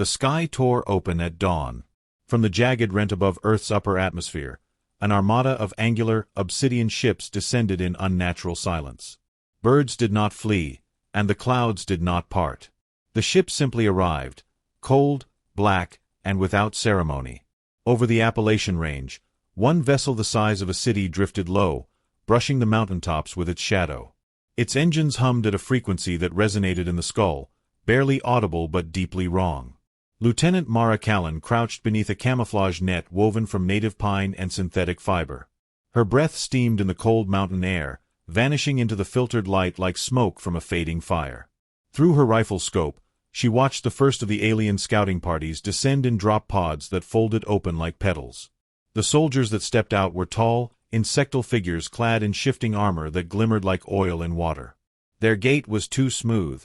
The sky tore open at dawn. From the jagged rent above Earth's upper atmosphere, an armada of angular, obsidian ships descended in unnatural silence. Birds did not flee, and the clouds did not part. The ships simply arrived, cold, black, and without ceremony. Over the Appalachian Range, one vessel the size of a city drifted low, brushing the mountaintops with its shadow. Its engines hummed at a frequency that resonated in the skull, barely audible but deeply wrong. Lieutenant Mara Callan crouched beneath a camouflage net woven from native pine and synthetic fiber. Her breath steamed in the cold mountain air, vanishing into the filtered light like smoke from a fading fire. Through her rifle scope, she watched the first of the alien scouting parties descend in drop pods that folded open like petals. The soldiers that stepped out were tall, insectal figures clad in shifting armor that glimmered like oil in water. Their gait was too smooth,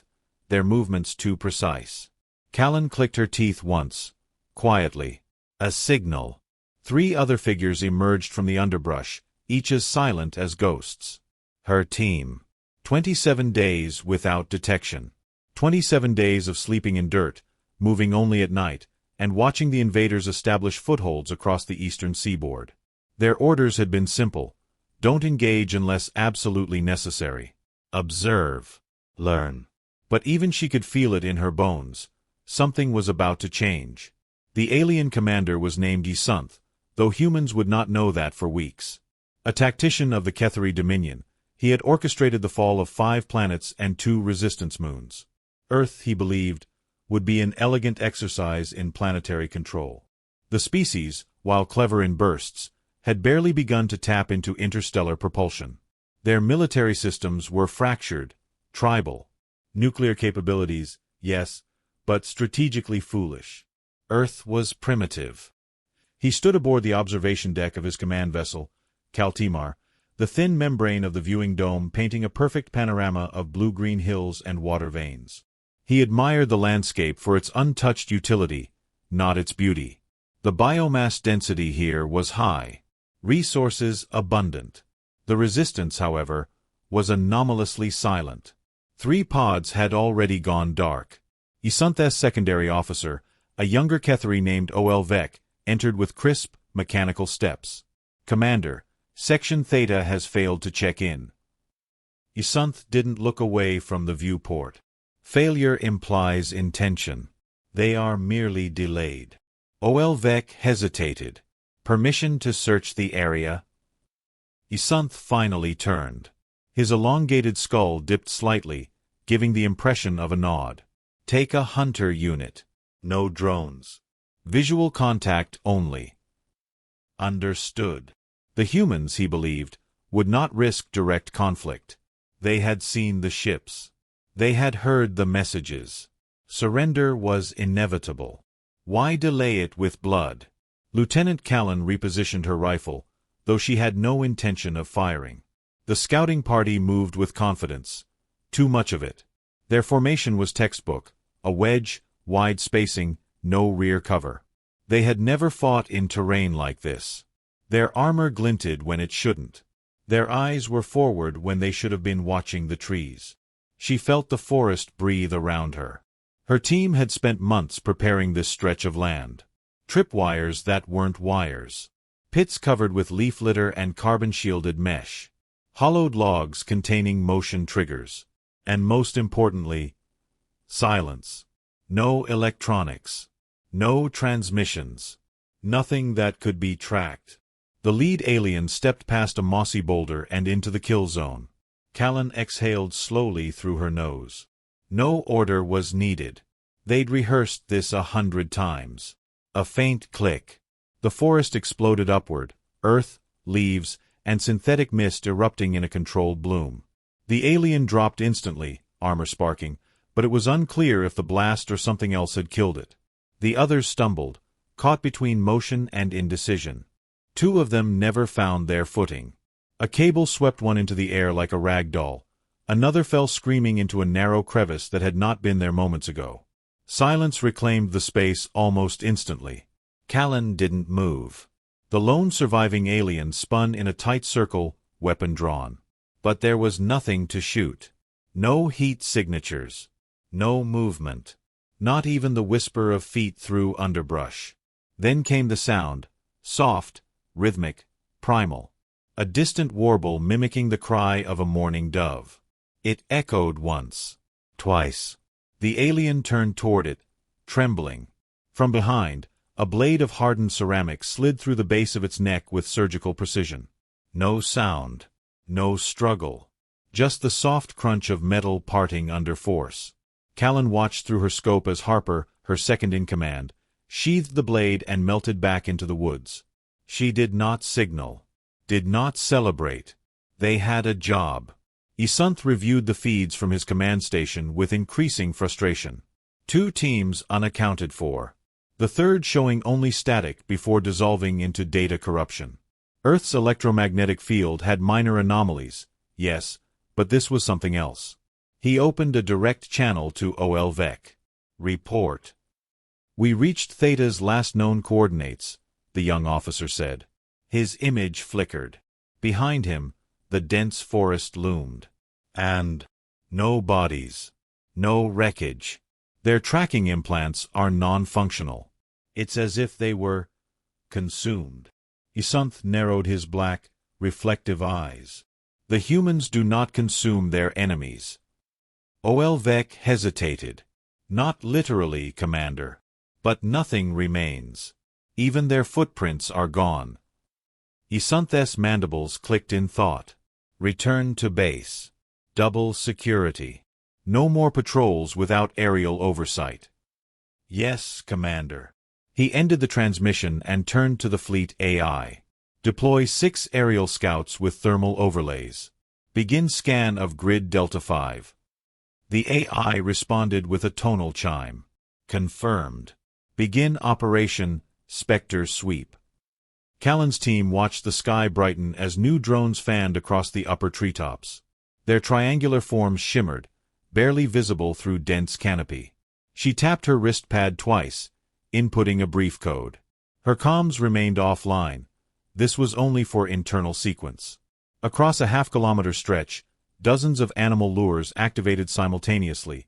their movements too precise. Callan clicked her teeth once, quietly. A signal. 3 other figures emerged from the underbrush, each as silent as ghosts. Her team. 27 days without detection. 27 days of sleeping in dirt, moving only at night, and watching the invaders establish footholds across the eastern seaboard. Their orders had been simple. Don't engage unless absolutely necessary. Observe. Learn. But even she could feel it in her bones. Something was about to change. The alien commander was named Isunth, though humans would not know that for weeks. A tactician of the Ketheri Dominion, he had orchestrated the fall of 5 planets and 2 resistance moons. Earth, he believed, would be an elegant exercise in planetary control. The species, while clever in bursts, had barely begun to tap into interstellar propulsion. Their military systems were fractured, tribal. Nuclear capabilities, yes, but strategically foolish. Earth was primitive. He stood aboard the observation deck of his command vessel, Kaltimar, the thin membrane of the viewing dome painting a perfect panorama of blue-green hills and water veins. He admired the landscape for its untouched utility, not its beauty. The biomass density here was high, resources abundant. The resistance, however, was anomalously silent. 3 pods had already gone dark. Isunth's secondary officer, a younger Ketheri named Vek, entered with crisp, mechanical steps. Commander, Section Theta has failed to check in. Isunth didn't look away from the viewport. Failure implies intention. They are merely delayed. Vek hesitated. Permission to search the area? Isunth finally turned. His elongated skull dipped slightly, giving the impression of a nod. Take a hunter unit. No drones. Visual contact only. Understood. The humans, he believed, would not risk direct conflict. They had seen the ships. They had heard the messages. Surrender was inevitable. Why delay it with blood? Lieutenant Callan repositioned her rifle, though she had no intention of firing. The scouting party moved with confidence. Too much of it. Their formation was textbook, a wedge, wide spacing, no rear cover. They had never fought in terrain like this. Their armor glinted when it shouldn't. Their eyes were forward when they should have been watching the trees. She felt the forest breathe around her. Her team had spent months preparing this stretch of land. Tripwires that weren't wires. Pits covered with leaf litter and carbon-shielded mesh. Hollowed logs containing motion triggers. And most importantly, silence. No electronics. No transmissions. Nothing that could be tracked. The lead alien stepped past a mossy boulder and into the kill zone. Callan exhaled slowly through her nose. No order was needed. They'd rehearsed this 100 times. A faint click. The forest exploded upward, earth, leaves, and synthetic mist erupting in a controlled bloom. The alien dropped instantly, armor sparking, but it was unclear if the blast or something else had killed it. The others stumbled, caught between motion and indecision. 2 of them never found their footing. A cable swept one into the air like a rag doll. Another fell screaming into a narrow crevice that had not been there moments ago. Silence reclaimed the space almost instantly. Callan didn't move. The lone surviving alien spun in a tight circle, weapon drawn. But there was nothing to shoot. No heat signatures. No movement. Not even the whisper of feet through underbrush. Then came the sound, soft, rhythmic, primal. A distant warble mimicking the cry of a mourning dove. It echoed once, twice. The alien turned toward it, trembling. From behind, a blade of hardened ceramic slid through the base of its neck with surgical precision. No sound, no struggle. Just the soft crunch of metal parting under force. Callan watched through her scope as Harper, her second-in-command, sheathed the blade and melted back into the woods. She did not signal, did not celebrate. They had a job. Isanth reviewed the feeds from his command station with increasing frustration. 2 teams unaccounted for. The third showing only static before dissolving into data corruption. Earth's electromagnetic field had minor anomalies, yes, but this was something else. He opened a direct channel to HFY. Report. We reached Theta's last known coordinates, the young officer said. His image flickered. Behind him, the dense forest loomed. And no bodies. No wreckage. Their tracking implants are non-functional. It's as if they were consumed. Isanth narrowed his black, reflective eyes. The humans do not consume their enemies. HFY hesitated. Not literally, Commander. But nothing remains. Even their footprints are gone. Isanth's mandibles clicked in thought. Return to base. Double security. No more patrols without aerial oversight. Yes, Commander. He ended the transmission and turned to the fleet AI. Deploy 6 aerial scouts with thermal overlays. Begin scan of grid Delta 5. The AI responded with a tonal chime. Confirmed. Begin Operation Spectre Sweep. Callan's team watched the sky brighten as new drones fanned across the upper treetops. Their triangular forms shimmered, barely visible through dense canopy. She tapped her wrist pad twice, inputting a brief code. Her comms remained offline. This was only for internal sequence. Across a half-kilometer stretch, dozens of animal lures activated simultaneously.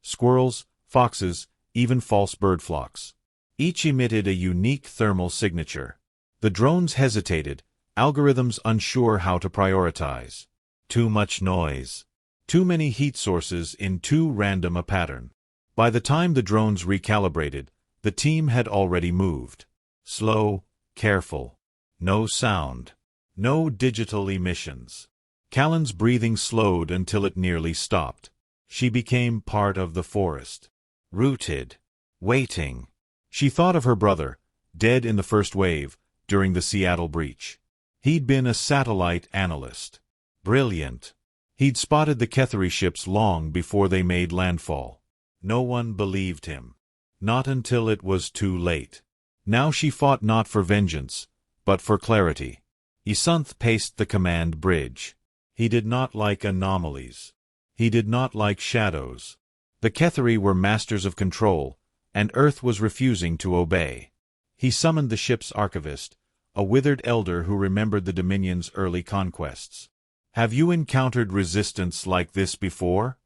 Squirrels, foxes, even false bird flocks. Each emitted a unique thermal signature. The drones hesitated, algorithms unsure how to prioritize. Too much noise. Too many heat sources in too random a pattern. By the time the drones recalibrated, the team had already moved. Slow, careful. No sound. No digital emissions. Callan's breathing slowed until it nearly stopped. She became part of the forest. Rooted. Waiting. She thought of her brother, dead in the first wave, during the Seattle breach. He'd been a satellite analyst. Brilliant. He'd spotted the Ketheri ships long before they made landfall. No one believed him. Not until it was too late. Now she fought not for vengeance, but for clarity. Isanth paced the command bridge. He did not like anomalies. He did not like shadows. The Ketheri were masters of control, and Earth was refusing to obey. He summoned the ship's archivist, a withered elder who remembered the Dominion's early conquests. Have you encountered resistance like this before?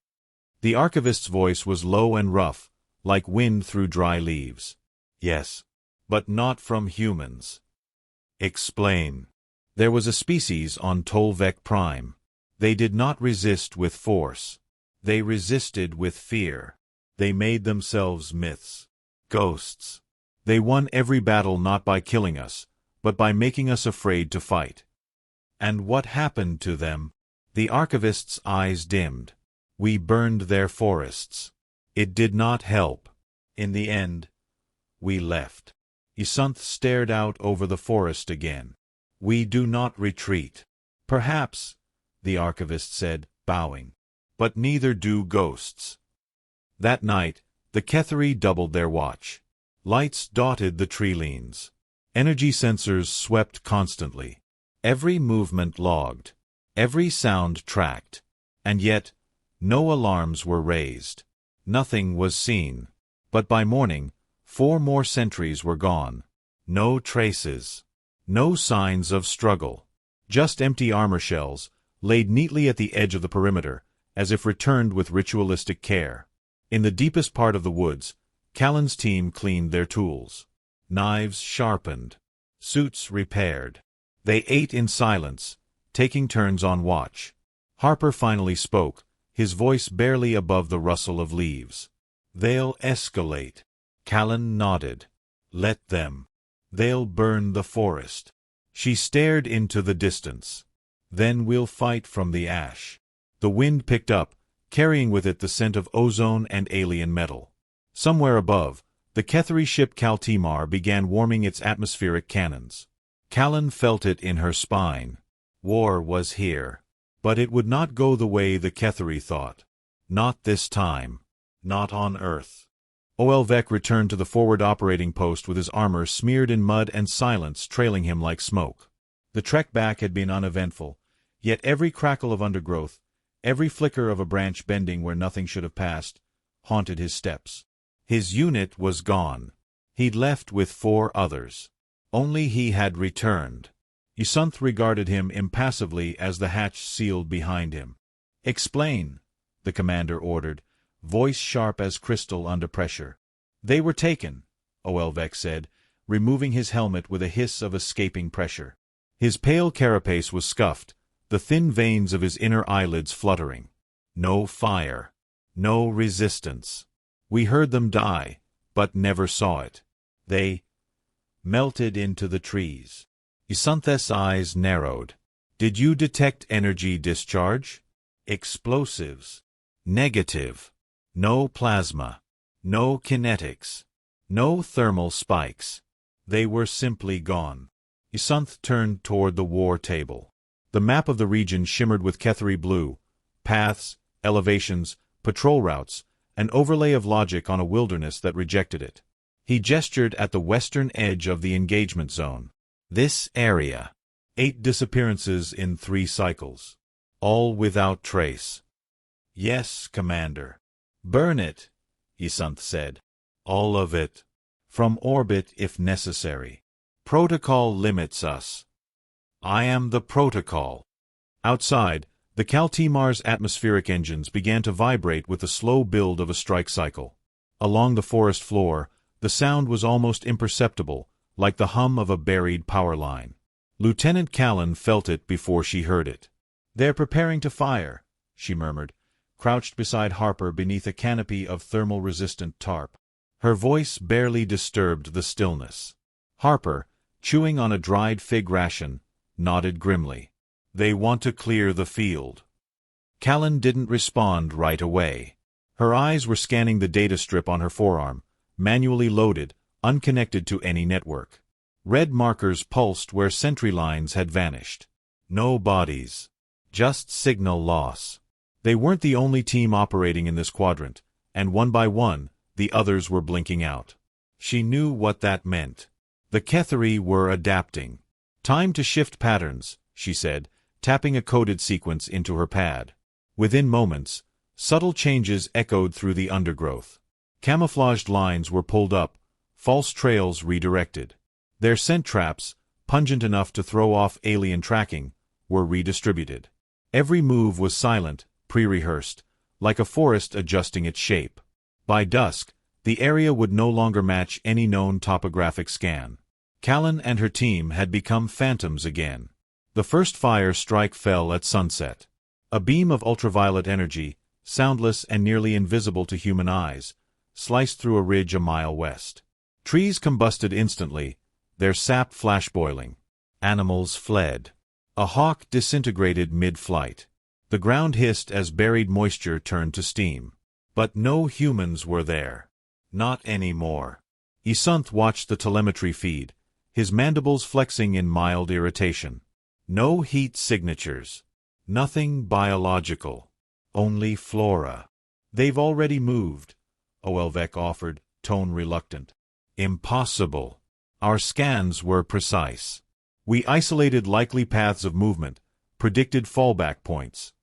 The archivist's voice was low and rough, like wind through dry leaves. Yes, but not from humans. Explain. There was a species on Tolvec Prime. They did not resist with force. They resisted with fear. They made themselves myths. Ghosts. They won every battle not by killing us, but by making us afraid to fight. And what happened to them? The archivist's eyes dimmed. We burned their forests. It did not help. In the end, we left. Isanth stared out over the forest again. We do not retreat. Perhaps, the archivist said, bowing. But neither do ghosts. That night, the Ketheri doubled their watch. Lights dotted the tree lanes. Energy sensors swept constantly. Every movement logged. Every sound tracked. And yet, no alarms were raised. Nothing was seen. But by morning, 4 more sentries were gone. No traces. No signs of struggle. Just empty armor shells, laid neatly at the edge of the perimeter, as if returned with ritualistic care. In the deepest part of the woods, Callan's team cleaned their tools. Knives sharpened. Suits repaired. They ate in silence, taking turns on watch. Harper finally spoke, his voice barely above the rustle of leaves. "They'll escalate." Callan nodded. "Let them. They'll burn the forest." She stared into the distance. "Then we'll fight from the ash." The wind picked up, carrying with it the scent of ozone and alien metal. Somewhere above, the Ketheri ship Kaltimar began warming its atmospheric cannons. Callan felt it in her spine. War was here. But it would not go the way the Ketheri thought. Not this time. Not on Earth. Olvek returned to the forward operating post with his armor smeared in mud and silence trailing him like smoke. The trek back had been uneventful, yet every crackle of undergrowth, every flicker of a branch bending where nothing should have passed, haunted his steps. His unit was gone. He'd left with 4 others. Only he had returned. Isunth regarded him impassively as the hatch sealed behind him. "Explain," the commander ordered, voice sharp as crystal under pressure. "They were taken," Olvek said, removing his helmet with a hiss of escaping pressure. His pale carapace was scuffed, the thin veins of his inner eyelids fluttering. "No fire. No resistance. We heard them die, but never saw it. They melted into the trees." Isunth's eyes narrowed. "Did you detect energy discharge?" "Explosives. Negative. No plasma. No kinetics. No thermal spikes. They were simply gone." Isunth turned toward the war table. The map of the region shimmered with Ketheri blue, paths, elevations, patrol routes, an overlay of logic on a wilderness that rejected it. He gestured at the western edge of the engagement zone. "This area. 8 disappearances in 3 cycles. All without trace." "Yes, Commander." "Burn it," Isunth said. "All of it. From orbit if necessary. Protocol limits us." "I am the protocol." Outside, the Kaltimar's atmospheric engines began to vibrate with the slow build of a strike cycle. Along the forest floor, the sound was almost imperceptible, like the hum of a buried power line. Lieutenant Callan felt it before she heard it. "They're preparing to fire," she murmured, crouched beside Harper beneath a canopy of thermal-resistant tarp. Her voice barely disturbed the stillness. Harper, chewing on a dried fig ration, nodded grimly. "They want to clear the field." Callan didn't respond right away. Her eyes were scanning the data strip on her forearm, manually loaded, unconnected to any network. Red markers pulsed where sentry lines had vanished. No bodies. Just signal loss. They weren't the only team operating in this quadrant, and one by one, the others were blinking out. She knew what that meant. The Ketheri were adapting. "Time to shift patterns," she said, tapping a coded sequence into her pad. Within moments, subtle changes echoed through the undergrowth. Camouflaged lines were pulled up, false trails redirected. Their scent traps, pungent enough to throw off alien tracking, were redistributed. Every move was silent, pre-rehearsed, like a forest adjusting its shape. By dusk, the area would no longer match any known topographic scan. Callan and her team had become phantoms again. The first fire strike fell at sunset. A beam of ultraviolet energy, soundless and nearly invisible to human eyes, sliced through a ridge a mile west. Trees combusted instantly, their sap flash-boiling. Animals fled. A hawk disintegrated mid-flight. The ground hissed as buried moisture turned to steam. But no humans were there. Not anymore. Isunth watched the telemetry feed, his mandibles flexing in mild irritation. No heat signatures. Nothing biological. Only flora. "They've already moved," Olvek offered, tone reluctant. "Impossible. Our scans were precise. We isolated likely paths of movement, predicted fallback points."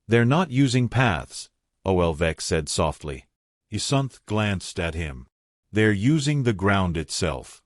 "They're not using paths," Olvek said softly. Isunth glanced at him. "They're using the ground itself."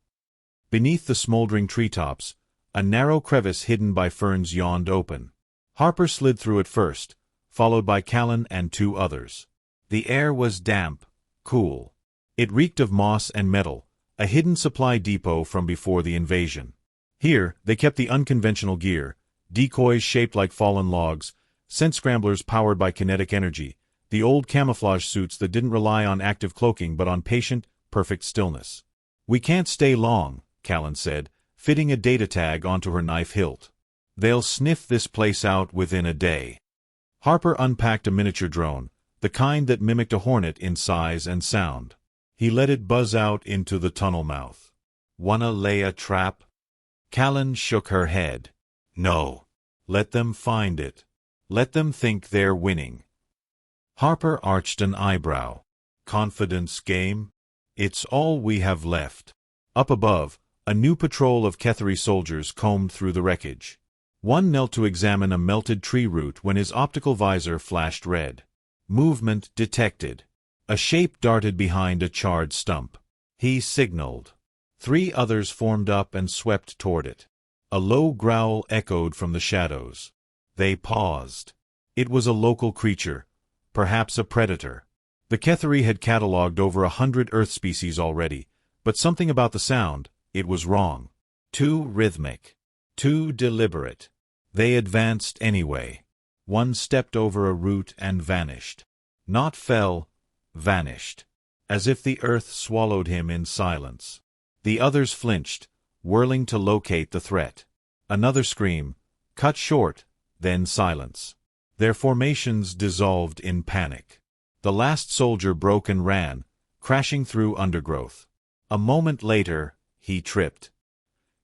Beneath the smoldering treetops, a narrow crevice hidden by ferns yawned open. Harper slid through it first, followed by Callan and 2 others. The air was damp, cool. It reeked of moss and metal, a hidden supply depot from before the invasion. Here, they kept the unconventional gear, decoys shaped like fallen logs, scent scramblers powered by kinetic energy, the old camouflage suits that didn't rely on active cloaking but on patient, perfect stillness. "We can't stay long," Callan said, fitting a data tag onto her knife hilt. "They'll sniff this place out within a day." Harper unpacked a miniature drone, the kind that mimicked a hornet in size and sound. He let it buzz out into the tunnel mouth. "Wanna lay a trap?" Callan shook her head. "No. Let them find it. Let them think they're winning." Harper arched an eyebrow. "Confidence game? It's all we have left." Up above, a new patrol of Ketheri soldiers combed through the wreckage. One knelt to examine a melted tree root when his optical visor flashed red. Movement detected. A shape darted behind a charred stump. He signaled. 3 others formed up and swept toward it. A low growl echoed from the shadows. They paused. It was a local creature, perhaps a predator. The Ketheri had catalogued over 100 Earth species already, but something about the sound, it was wrong. Too rhythmic. Too deliberate. They advanced anyway. One stepped over a root and vanished. Not fell, vanished. As if the earth swallowed him in silence. The others flinched, whirling to locate the threat. Another scream, cut short, then silence. Their formations dissolved in panic. The last soldier broke and ran, crashing through undergrowth. A moment later, he tripped.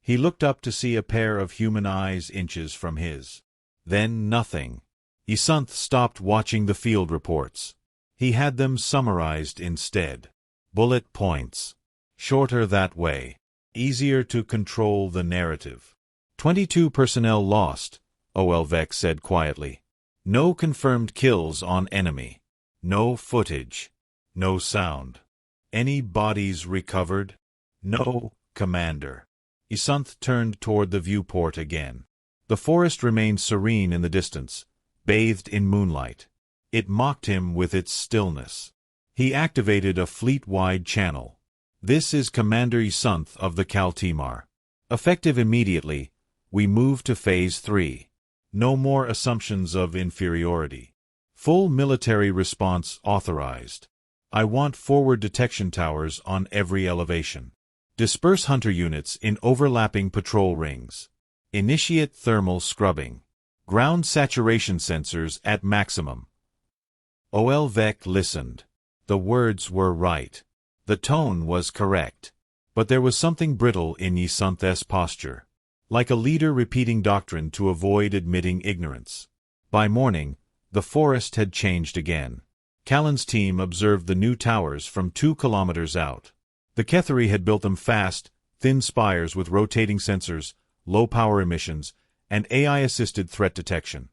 He looked up to see a pair of human eyes inches from his. Then nothing. Isanth stopped watching the field reports. He had them summarized instead. Bullet points. Shorter that way. Easier to control the narrative. 22 personnel lost, Olvek said quietly. No confirmed kills on enemy. No footage. No sound. Any bodies recovered? No, Commander. Isanth turned toward the viewport again. The forest remained serene in the distance, bathed in moonlight. It mocked him with its stillness. He activated a fleet-wide channel. "This is Commander Isanth of the Kaltimar. Effective immediately, we move to Phase 3. No more assumptions of inferiority. Full military response authorized. I want forward detection towers on every elevation. Disperse hunter units in overlapping patrol rings. Initiate thermal scrubbing. Ground saturation sensors at maximum." Olvek listened. The words were right. The tone was correct. But there was something brittle in Isanth's posture. Like a leader repeating doctrine to avoid admitting ignorance. By morning, the forest had changed again. Callan's team observed the new towers from 2 kilometers out. The Ketheri had built them fast, thin spires with rotating sensors, low-power emissions, and AI-assisted threat detection.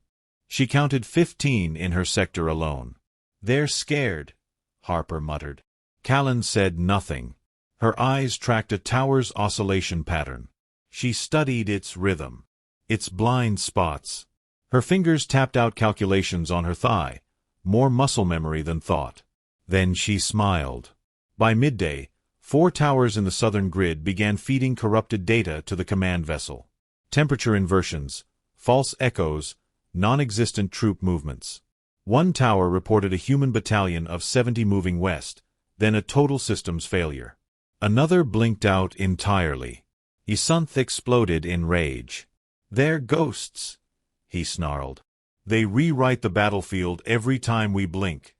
She counted 15 in her sector alone. "They're scared," Harper muttered. Callan said nothing. Her eyes tracked a tower's oscillation pattern. She studied its rhythm, its blind spots. Her fingers tapped out calculations on her thigh, more muscle memory than thought. Then she smiled. By midday, 4 towers in the southern grid began feeding corrupted data to the command vessel. Temperature inversions, false echoes, non-existent troop movements. One tower reported a human battalion of 70 moving west, then a total systems failure. Another blinked out entirely. Isanth exploded in rage. "They're ghosts," he snarled. "They rewrite the battlefield every time we blink."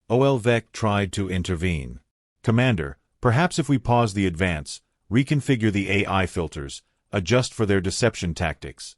Olvek tried to intervene. "Commander, perhaps if we pause the advance, reconfigure the AI filters, adjust for their deception tactics."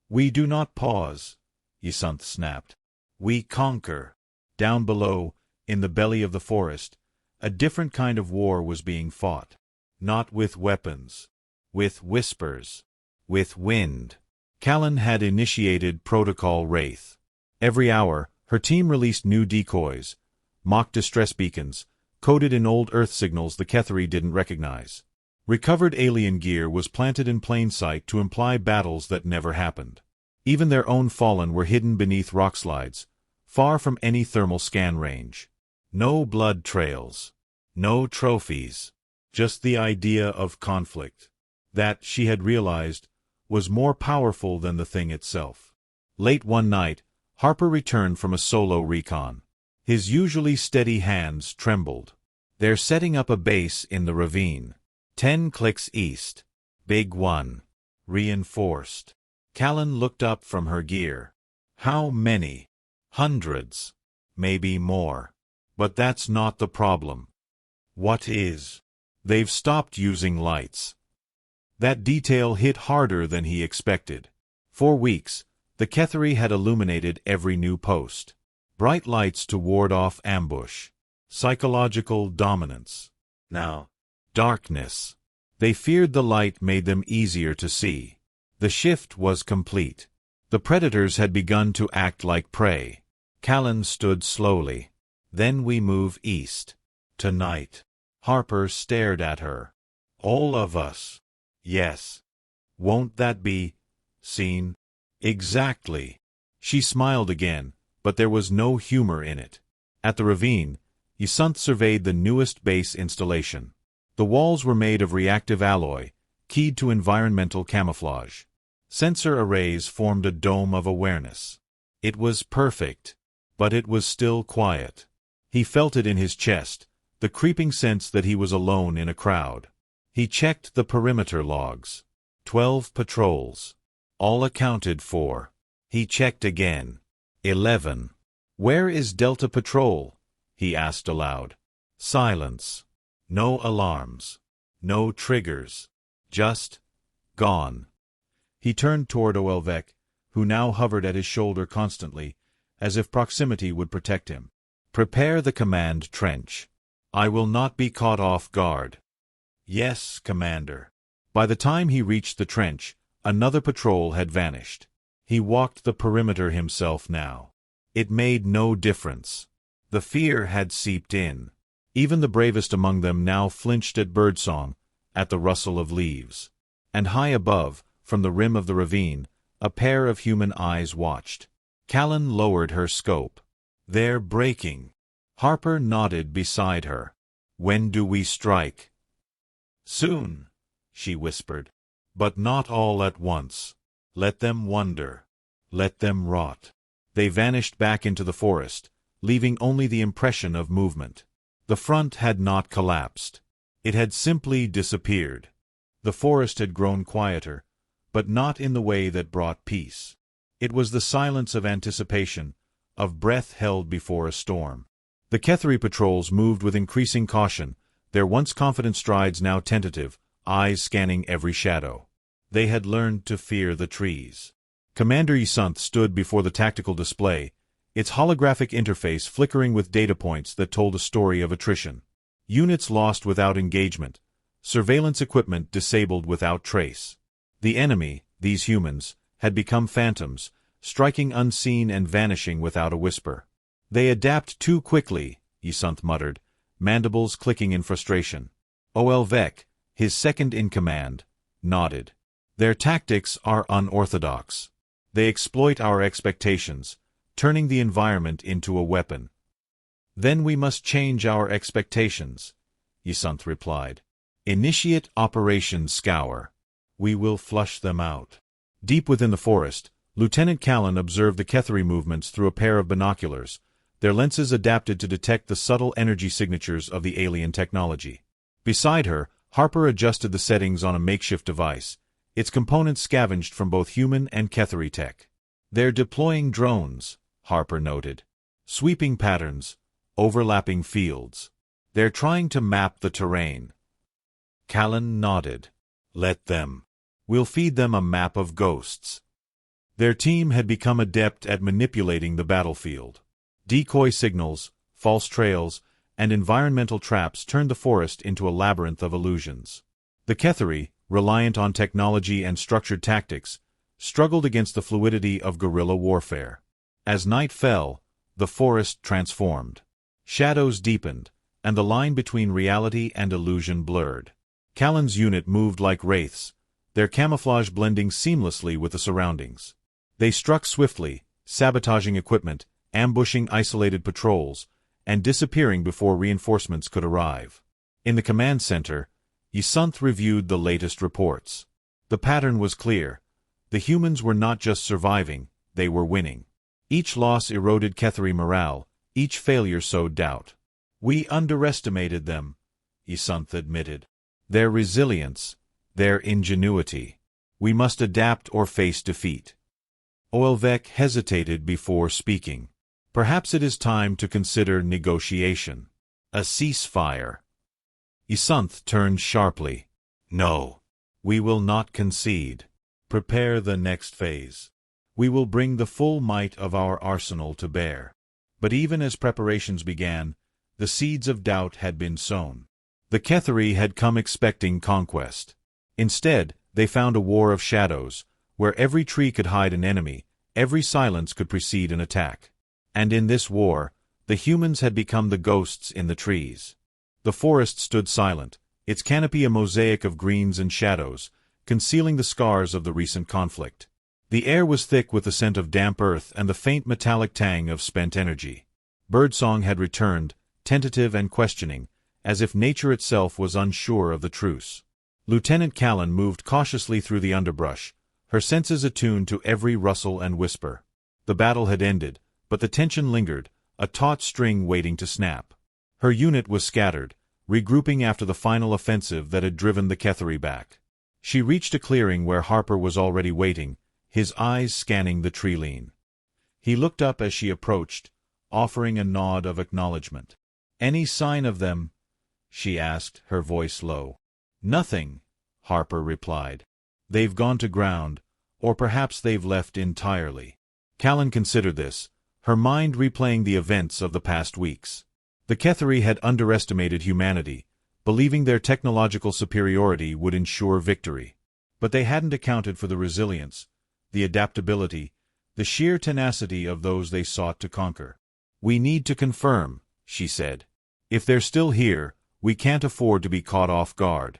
"We do not pause," Isanth snapped. "We conquer." Down below, in the belly of the forest, a different kind of war was being fought. Not with weapons. With whispers. With wind. Callan had initiated Protocol Wraith. Every hour, her team released new decoys, mock distress beacons, coded in old Earth signals the Ketheri didn't recognize. Recovered alien gear was planted in plain sight to imply battles that never happened. Even their own fallen were hidden beneath rockslides, far from any thermal scan range. No blood trails. No trophies. Just the idea of conflict. That, she had realized, was more powerful than the thing itself. Late one night, Harper returned from a solo recon. His usually steady hands trembled. They're setting up a base in the ravine. 10 clicks east. Big one. Reinforced. Callan looked up from her gear. How many? Hundreds. Maybe more. But that's not the problem. What is? They've stopped using lights. That detail hit harder than he expected. For weeks, the Ketheri had illuminated every new post. Bright lights to ward off ambush. Psychological dominance. Now, darkness. They feared the light made them easier to see. The shift was complete. The predators had begun to act like prey. Callan stood slowly. Then we move east. Tonight. Harper stared at her. All of us. Yes. Won't that be seen? Exactly. She smiled again, but there was no humor in it. At the ravine, Ysanth surveyed the newest base installation. The walls were made of reactive alloy, keyed to environmental camouflage. Sensor arrays formed a dome of awareness. It was perfect, but it was still quiet. He felt it in his chest, the creeping sense that he was alone in a crowd. He checked the perimeter logs. 12 patrols. All accounted for. He checked again. 11. Where is Delta Patrol? He asked aloud. Silence. No alarms. No triggers. Just gone. He turned toward Oelvek, who now hovered at his shoulder constantly, as if proximity would protect him. Prepare the command trench. I will not be caught off guard. Yes, Commander. By the time he reached the trench, another patrol had vanished. He walked the perimeter himself now. It made no difference. The fear had seeped in. Even the bravest among them now flinched at birdsong, at the rustle of leaves. And high above, from the rim of the ravine, a pair of human eyes watched. Callan lowered her scope. They're breaking. Harper nodded beside her. When do we strike? Soon, she whispered. But not all at once. Let them wonder. Let them rot. They vanished back into the forest, leaving only the impression of movement. The front had not collapsed. It had simply disappeared. The forest had grown quieter, but not in the way that brought peace. It was the silence of anticipation, of breath held before a storm. The Ketheri patrols moved with increasing caution, their once confident strides now tentative, eyes scanning every shadow. They had learned to fear the trees. Commander Ysanth stood before the tactical display, its holographic interface flickering with data points that told a story of attrition. Units lost without engagement, surveillance equipment disabled without trace. The enemy, these humans, had become phantoms, striking unseen and vanishing without a whisper. They adapt too quickly, Ysanth muttered, mandibles clicking in frustration. Oelvek, his second-in-command, nodded. Their tactics are unorthodox. They exploit our expectations, turning the environment into a weapon. Then we must change our expectations, Ysanth replied. Initiate Operation Scour. We will flush them out. Deep within the forest, Lieutenant Callan observed the Ketheri movements through a pair of binoculars, their lenses adapted to detect the subtle energy signatures of the alien technology. Beside her, Harper adjusted the settings on a makeshift device, its components scavenged from both human and Ketheri tech. They're deploying drones, Harper noted. Sweeping patterns, overlapping fields. They're trying to map the terrain. Callan nodded. Let them. We'll feed them a map of ghosts. Their team had become adept at manipulating the battlefield. Decoy signals, false trails, and environmental traps turned the forest into a labyrinth of illusions. The Ketheri, reliant on technology and structured tactics, struggled against the fluidity of guerrilla warfare. As night fell, the forest transformed. Shadows deepened, and the line between reality and illusion blurred. Callan's unit moved like wraiths, their camouflage blending seamlessly with the surroundings. They struck swiftly, sabotaging equipment, ambushing isolated patrols, and disappearing before reinforcements could arrive. In the command center, Ysunth reviewed the latest reports. The pattern was clear. The humans were not just surviving, they were winning. Each loss eroded Ketheri morale, each failure sowed doubt. "We underestimated them," Ysunth admitted. "Their resilience, their ingenuity. We must adapt or face defeat." Oelvek hesitated before speaking. "Perhaps it is time to consider negotiation. A ceasefire." Ysunth turned sharply. "No. We will not concede. Prepare the next phase. We will bring the full might of our arsenal to bear." But even as preparations began, the seeds of doubt had been sown. The Ketheri had come expecting conquest. Instead, they found a war of shadows, where every tree could hide an enemy, every silence could precede an attack. And in this war, the humans had become the ghosts in the trees. The forest stood silent, its canopy a mosaic of greens and shadows, concealing the scars of the recent conflict. The air was thick with the scent of damp earth and the faint metallic tang of spent energy. Birdsong had returned, tentative and questioning, as if nature itself was unsure of the truce. Lieutenant Callan moved cautiously through the underbrush, her senses attuned to every rustle and whisper. The battle had ended, but the tension lingered, a taut string waiting to snap. Her unit was scattered, regrouping after the final offensive that had driven the Ketheri back. She reached a clearing where Harper was already waiting, his eyes scanning the tree-line. He looked up as she approached, offering a nod of acknowledgement. "Any sign of them?" she asked, her voice low. "Nothing," Harper replied. "They've gone to ground, or perhaps they've left entirely." Callan considered this, her mind replaying the events of the past weeks. The Ketheri had underestimated humanity, believing their technological superiority would ensure victory. But they hadn't accounted for the resilience, the adaptability, the sheer tenacity of those they sought to conquer. "We need to confirm," she said. "If they're still here, we can't afford to be caught off guard."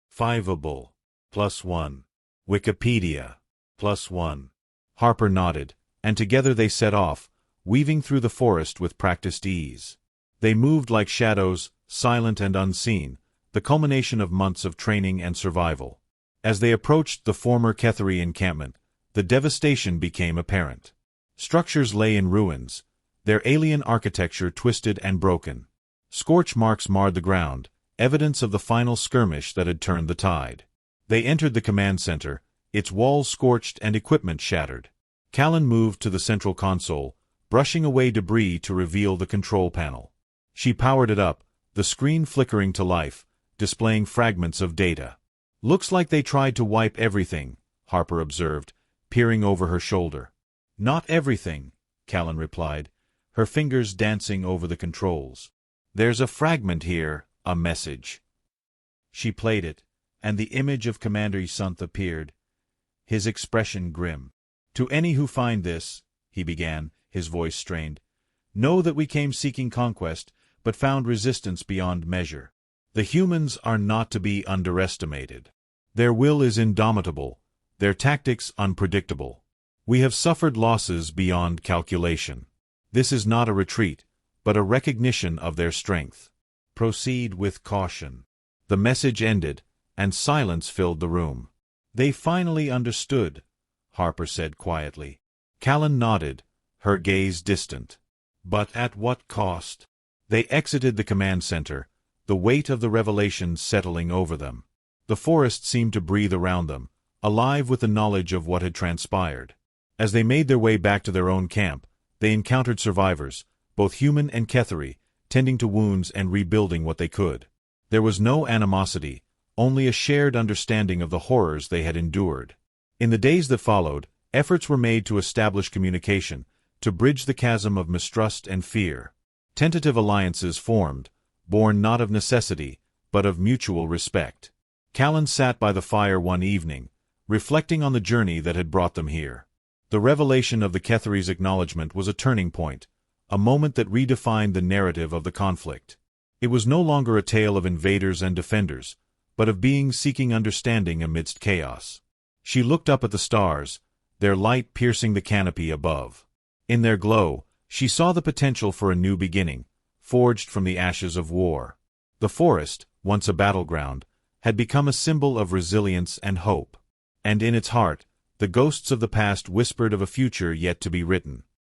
Fiveable. +1. Wikipedia. +1. Harper nodded, and together they set off, weaving through the forest with practiced ease. They moved like shadows, silent and unseen, the culmination of months of training and survival. As they approached the former Ketheri encampment, the devastation became apparent. Structures lay in ruins, their alien architecture twisted and broken. Scorch marks marred the ground, evidence of the final skirmish that had turned the tide. They entered the command center, its walls scorched and equipment shattered. Callan moved to the central console, brushing away debris to reveal the control panel. She powered it up, the screen flickering to life, displaying fragments of data. "Looks like they tried to wipe everything," Harper observed, peering over her shoulder. "Not everything," Callan replied, her fingers dancing over the controls. "There's a fragment here, a message." She played it, and the image of Commander Ysunth appeared, his expression grim. "To any who find this," he began, his voice strained, "know that we came seeking conquest, but found resistance beyond measure. The humans are not to be underestimated. Their will is indomitable, their tactics unpredictable. We have suffered losses beyond calculation. This is not a retreat, but a recognition of their strength. Proceed with caution." The message ended, and silence filled the room. "They finally understood," Harper said quietly. Callan nodded, her gaze distant. "But at what cost?" They exited the command center, the weight of the revelation settling over them. The forest seemed to breathe around them, alive with the knowledge of what had transpired. As they made their way back to their own camp, they encountered survivors, both human and Ketheri, tending to wounds and rebuilding what they could. There was no animosity, only a shared understanding of the horrors they had endured. In the days that followed, efforts were made to establish communication, to bridge the chasm of mistrust and fear. Tentative alliances formed, born not of necessity, but of mutual respect. Callan sat by the fire one evening, reflecting on the journey that had brought them here. The revelation of the Ketheri's acknowledgement was a turning point, a moment that redefined the narrative of the conflict. It was no longer a tale of invaders and defenders, but of beings seeking understanding amidst chaos. She looked up at the stars, their light piercing the canopy above. In their glow, she saw the potential for a new beginning, forged from the ashes of war. The forest, once a battleground, had become a symbol of resilience and hope. And in its heart, the ghosts of the past whispered of a future yet to be written.